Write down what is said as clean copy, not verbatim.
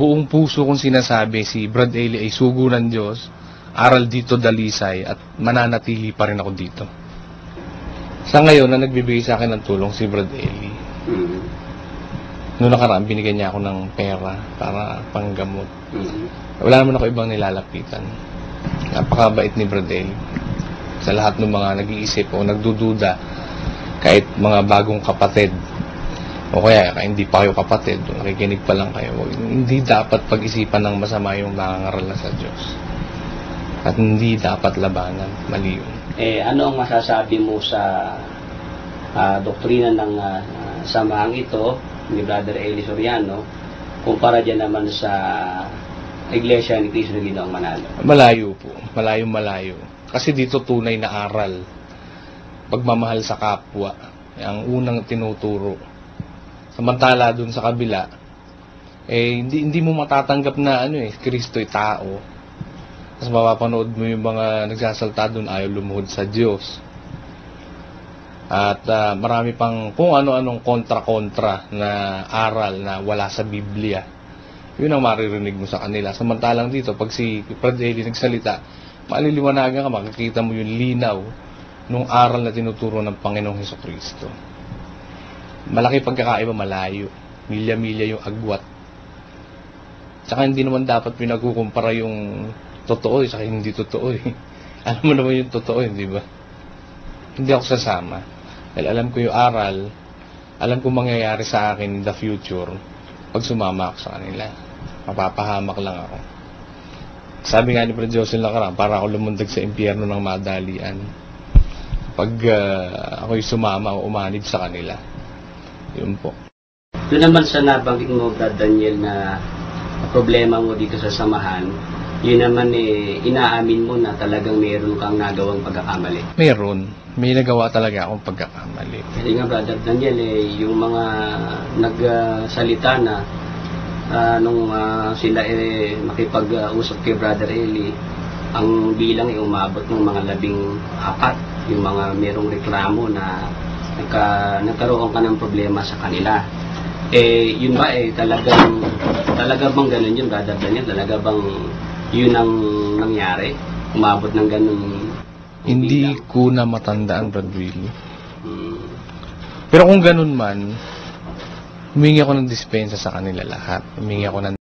buong puso kong sinasabi, si Brad Eli ay sugo ng Diyos, aral dito dalisay, at mananatili pa rin ako dito. Sa ngayon, na nagbibigay sa akin ng tulong si Brad Eli. Noong nakaraan, binigyan niya ako ng pera para panggamot. Wala naman ako ibang nilalapitan. Napakabait ni Brad Eli. Sa lahat ng mga nag-iisip o nagdududa, kahit mga bagong kapatid, o kaya hindi pa kayo kapatid, nakikinig pa lang kayo, hindi dapat pag-isipan ng masama yung nangangaral na sa Diyos. At hindi dapat labanan, mali yun. Ano ang masasabi mo sa doktrina ng samahang ito ni Brother Eli Soriano kumpara dyan naman sa Iglesia ni Cristo ng Ginoong Manalo? Malayo po. Malayo. Kasi dito tunay na aral. Pagmamahal sa kapwa. Ang unang tinuturo. Samantala dun sa kabila, hindi mo matatanggap na Kristo'y tao. Tapos mapapanood mo yung mga nagsasalta dun ayaw lumuhod sa Diyos. At marami pang kung ano-anong kontra-kontra na aral na wala sa Biblia. Yun ang maririnig mo sa kanila. Samantalang dito, pag si Brad Eli nagsalita, maliliwanagan ka, makikita mo yung linaw nung aral na tinuturo ng Panginoong Hesukristo. Malaki pagkakaiba, malayo. Milya-milya yung agwat. Tsaka hindi naman dapat pinagkukumpara yung totoo sa hindi totoo . Alam mo naman yung totoo, di ba? Hindi ako sasama. Dahil alam ko yung aral, alam ko mangyayari sa akin in the future pag sumama ako sa kanila. Mapapahamak lang ako. Sabi nga ni Brad Josel nakaraan, para ako lumundag sa impyerno ng madalian pag ako'y sumama o umanib sa kanila. Yun po. Doon naman sa nabanggit mo, Brad Daniel, na problema mo dito sa samahan, yun naman inaamin mo na talagang meron kang nagawang pagkakamali. Meron. May nagawa talaga akong pagkakamali. Kasi nga, Brother Daniel, yung mga nagsalita na nung sila makipag-usap kay Brother Eli, ang bilang umabot ng mga 14, yung mga merong reklamo na nagkaroon ka ng problema sa kanila. Yun ba talaga bang ganun yun, Brother Daniel? Talaga bang yun ang nangyari? Umabot ng ganun? Hindi ko na matandaan, Brad Willie. Pero kung ganun man, humingi ako ng dispensa sa kanila lahat. Humingi ako ng